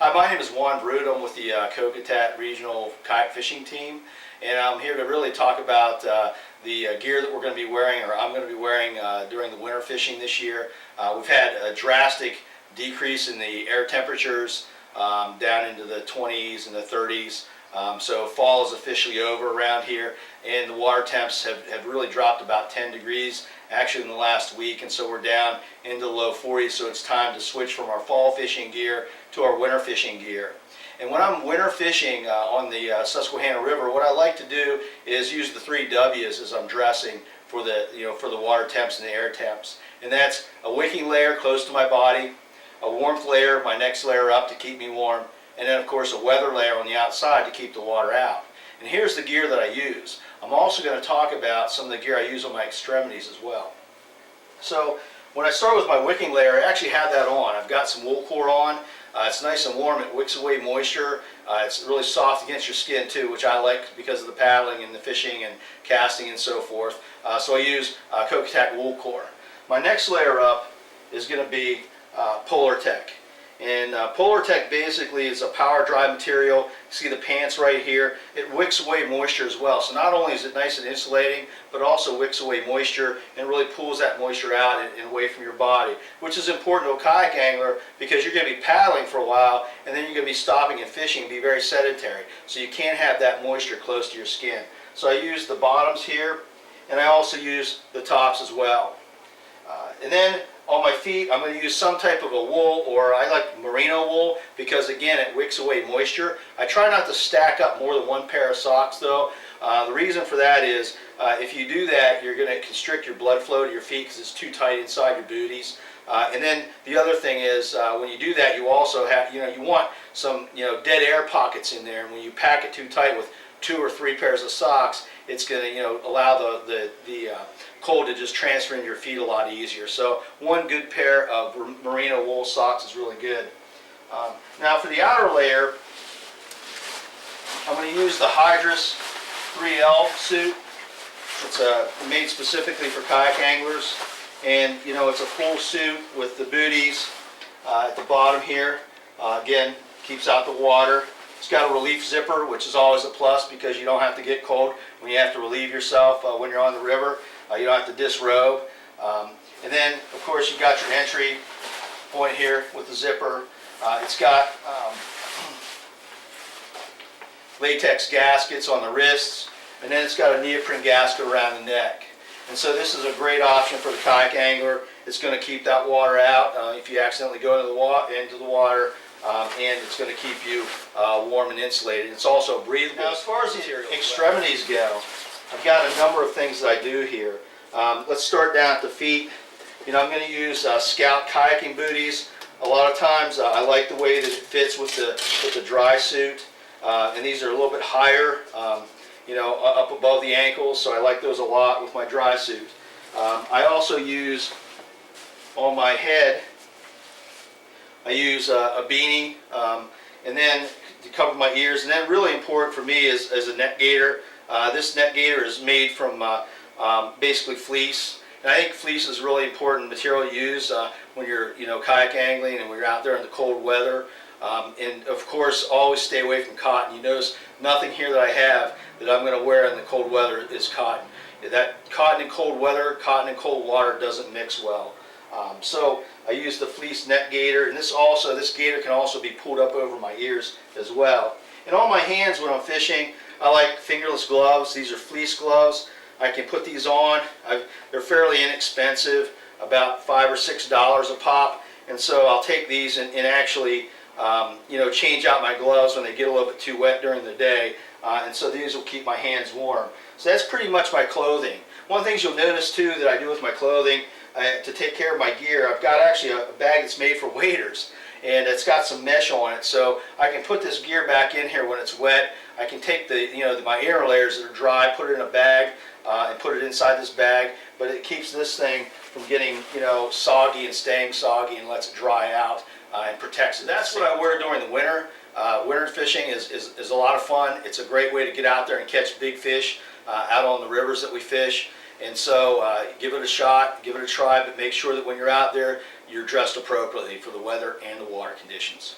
Hi, my name is Juan. I'm with the Kayak Regional Kayak Fishing Team, and I'm here to really talk about the gear that we're going to be wearing, or I'm going to be wearing during the winter fishing this year. We've had a drastic decrease in the air temperatures down into the 20s and the 30s. So fall is officially over around here, and the water temps have really dropped about 10 degrees actually in the last week, and so we're down into the low 40s, so it's time to switch from our fall fishing gear to our winter fishing gear. And when I'm winter fishing on the Susquehanna River, what I like to do is use the 3 W's as I'm dressing for the for the water temps and the air temps. And that's a wicking layer close to my body, a warmth layer, my next layer up to keep me warm, and then of course a weather layer on the outside to keep the water out. And here's the gear that I use. I'm also going to talk about some of the gear I use on my extremities as well. So when I start with my wicking layer, I actually have that on. I've got some wool core on. It's nice and warm. It wicks away moisture. It's really soft against your skin too, which I like because of the paddling and the fishing and casting and so forth. So I use Kayak wool core. My next layer up is going to be Polartec. And Polartec basically is a power dry material. You see the pants right here. It wicks away moisture as well. So not only is it nice and insulating, but also wicks away moisture and really pulls that moisture out and away from your body, which is important to a kayak angler because you're going to be paddling for a while and then you're going to be stopping and fishing and be very sedentary. So you can't have that moisture close to your skin. So I use the bottoms here, and I also use the tops as well. And then on my feet, I'm going to use some type of a wool, or I like merino wool because again it wicks away moisture. I try not to stack up more than 1 pair of socks though. The reason for that is if you do that, you're going to constrict your blood flow to your feet because it's too tight inside your booties. And then the other thing is when you do that, you also have, you want some dead air pockets in there, and when you pack it too tight with 2 or 3 pairs of socks, it's going to allow the cold to just transfer into your feet a lot easier. So 1 good pair of merino wool socks is really good. Now for the outer layer, I'm going to use the Hydrus 3L suit. It's made specifically for kayak anglers, and it's a full suit with the booties at the bottom here. Again, keeps out the water. It's got a relief zipper, which is always a plus because you don't have to get cold when you have to relieve yourself when you're on the river. You don't have to disrobe. And then, of course, you've got your entry point here with the zipper. It's got latex gaskets on the wrists, and then it's got a neoprene gasket around the neck. And so this is a great option for the kayak angler. It's going to keep that water out if you accidentally go into the water. And it's going to keep you warm and insulated. It's also breathable. Now, as far as the extremities go, I've got a number of things that I do here. Let's start down at the feet. I'm going to use Scout kayaking booties. A lot of times I like the way that it fits with the dry suit, and these are a little bit higher, up above the ankles. So I like those a lot with my dry suit. I also use on my head. I use a beanie, and then to cover my ears. And then really important for me is a net gaiter. This net gaiter is made from basically fleece. And I think fleece is really important material to use when you're kayak angling and when you're out there in the cold weather. And of course, always stay away from cotton. You notice nothing here that I have that I'm going to wear in the cold weather is cotton. That cotton in cold weather, cotton in cold water doesn't mix well. So I use the fleece net gaiter, and this gaiter can also be pulled up over my ears as well. And on my hands when I'm fishing, I like fingerless gloves. These are fleece gloves. I can put these on. They're fairly inexpensive, about $5 or $6 a pop, and so I'll take these and actually change out my gloves when they get a little bit too wet during the day, and so these will keep my hands warm. So that's pretty much my clothing. One of the things you'll notice too that I do with my clothing to take care of my gear, I've got actually a bag that's made for waders, and it's got some mesh on it, so I can put this gear back in here when it's wet. I can take my inner layers that are dry, put it in a bag, and put it inside this bag, but it keeps this thing from getting soggy and staying soggy, and lets it dry out and protects it. That's what I wear during the winter. Winter fishing is a lot of fun. It's a great way to get out there and catch big fish out on the rivers that we fish. And so give it a shot, give it a try, but make sure that when you're out there, you're dressed appropriately for the weather and the water conditions.